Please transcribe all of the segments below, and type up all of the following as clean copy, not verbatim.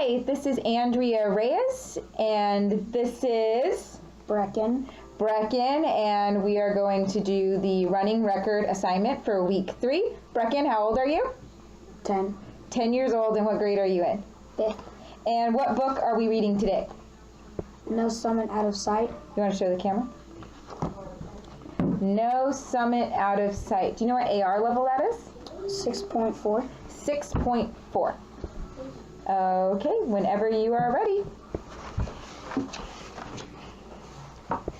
Hi, this is Andrea Reyes, and this is Brecken, and we are going to do the running record assignment for week 3. Brecken, how old are you? 10. 10 years old, and what grade are you in? 5th. And what book are we reading today? No Summit Out of Sight. You want to show the camera? No Summit Out of Sight. Do you know what AR level that is? 6.4. 6.4. Okay, whenever you are ready.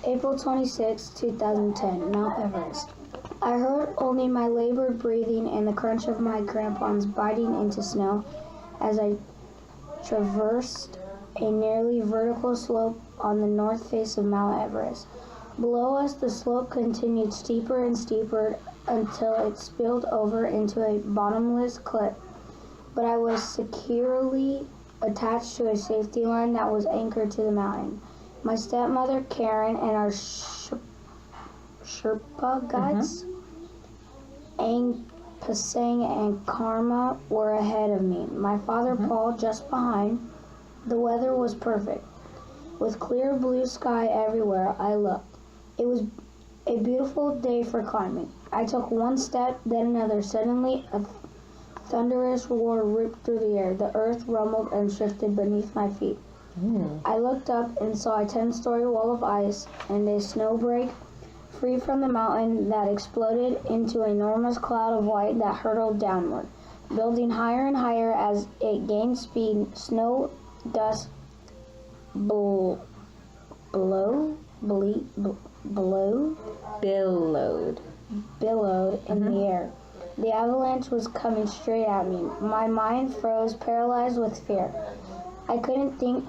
April 26, 2010, Mount Everest. I heard only my labored breathing and the crunch of my crampons biting into snow as I traversed a nearly vertical slope on the north face of Mount Everest. Below us, the slope continued steeper and steeper until it spilled over into a bottomless cliff. But I was securely attached to a safety line that was anchored to the mountain. My stepmother, Karen, and our Sherpa guides, Ang, Pasang, and Karma were ahead of me. My father, Paul, just behind. The weather was perfect, with clear blue sky everywhere I looked. It was a beautiful day for climbing. I took one step, then another. Suddenly, a thunderous roar ripped through the air. The earth rumbled and shifted beneath my feet. I looked up and saw a 10-story wall of ice and a snowbreak free from the mountain that exploded into an enormous cloud of white that hurtled downward, building higher and higher as it gained speed. Snow dust billowed in the air. The avalanche was coming straight at me. My mind froze, paralyzed with fear. I couldn't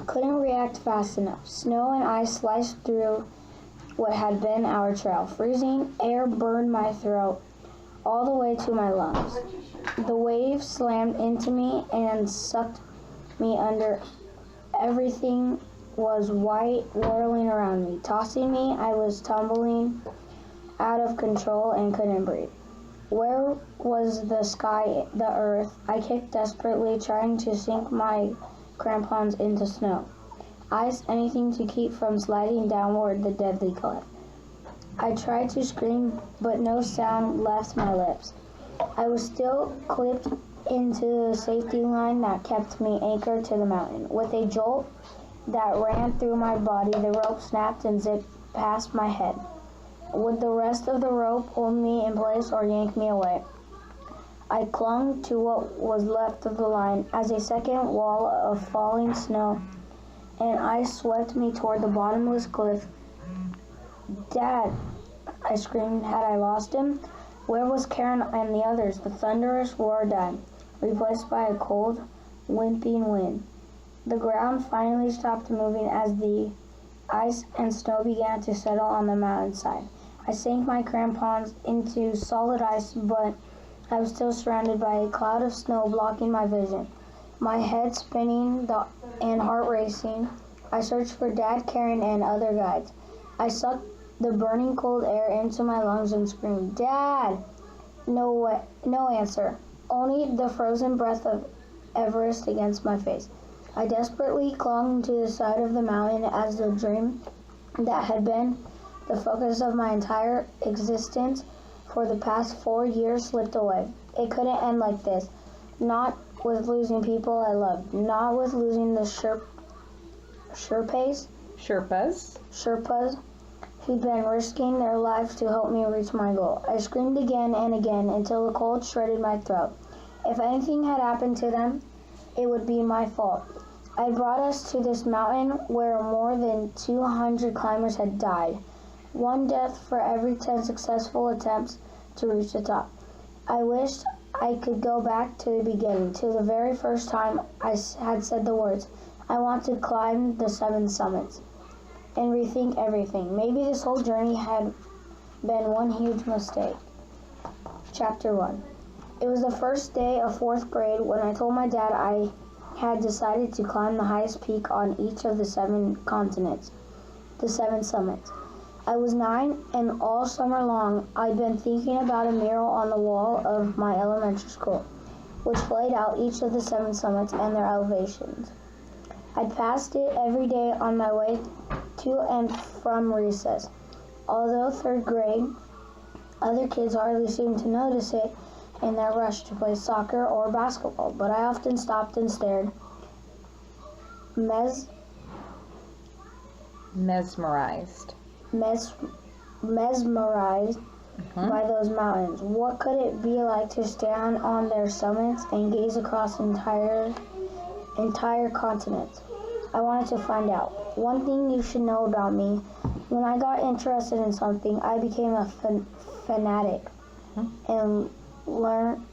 react fast enough. Snow and ice sliced through what had been our trail. Freezing air burned my throat all the way to my lungs. The waves slammed into me and sucked me under. Everything was white, whirling around me, tossing me. I was tumbling out of control and couldn't breathe. Where was the sky, the earth? I kicked desperately, trying to sink my crampons into snow. Ice, anything to keep from sliding downward the deadly cliff. I tried to scream, but no sound left my lips. I was still clipped into the safety line that kept me anchored to the mountain. With a jolt that ran through my body, the rope snapped and zipped past my head. Would the rest of the rope hold me in place or yank me away? I clung to what was left of the line as a second wall of falling snow and ice swept me toward the bottomless cliff. Dad, I screamed. Had I lost him? Where was Karen and the others? The thunderous roar died, replaced by a cold, whipping wind. The ground finally stopped moving as the ice and snow began to settle on the mountainside. I sank my crampons into solid ice, but I was still surrounded by a cloud of snow blocking my vision. My head spinning and heart racing, I searched for Dad, Karen, and other guides. I sucked the burning cold air into my lungs and screamed, "Dad!" No answer. Only the frozen breath of Everest against my face. I desperately clung to the side of the mountain as the dream that had been the focus of my entire existence for the past 4 years slipped away. It couldn't end like this. Not with losing people I loved. Not with losing the Sherpas who'd been risking their lives to help me reach my goal. I screamed again and again until the cold shredded my throat. If anything had happened to them, it would be my fault. I brought us to this mountain where more than 200 climbers had died. One death for every 10 successful attempts to reach the top. I wished I could go back to the beginning, to the very first time I had said the words, "I want to climb the 7 summits," and rethink everything. Maybe this whole journey had been one huge mistake. Chapter 1. It was the first day of 4th grade when I told my dad I had decided to climb the highest peak on each of the 7 continents, the 7 summits. I was 9, and all summer long I'd been thinking about a mural on the wall of my elementary school. which laid out each of the 7 summits and their elevations. I'd passed it every day on my way to and from recess. Although 3rd grade, other kids hardly seemed to notice it in their rush to play soccer or basketball, but I often stopped and stared, Mesmerized. mesmerized by those mountains. What could it be like to stand on their summits and gaze across entire continents? I wanted to find out. One thing you should know about me, when I got interested in something, I became a fanatic and learn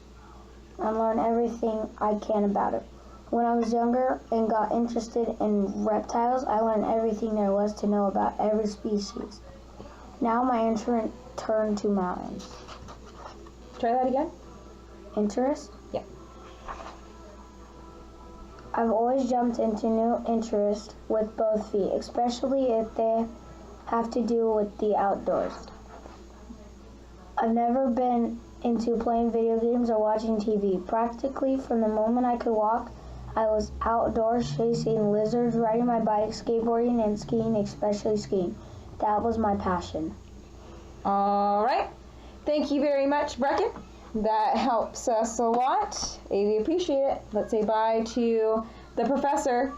everything I can about it. When I was younger and got interested in reptiles, I learned everything there was to know about every species. Now my interest turned to mountains. Try that again. Interest? Yeah. I've always jumped into new interests with both feet, especially if they have to do with the outdoors. I've never been into playing video games or watching TV. Practically from the moment I could walk, I was outdoors chasing lizards, riding my bike, skateboarding, and skiing, especially skiing. That was my passion. All right. Thank you very much, Brecken. That helps us a lot. We appreciate it. Let's say bye to the professor.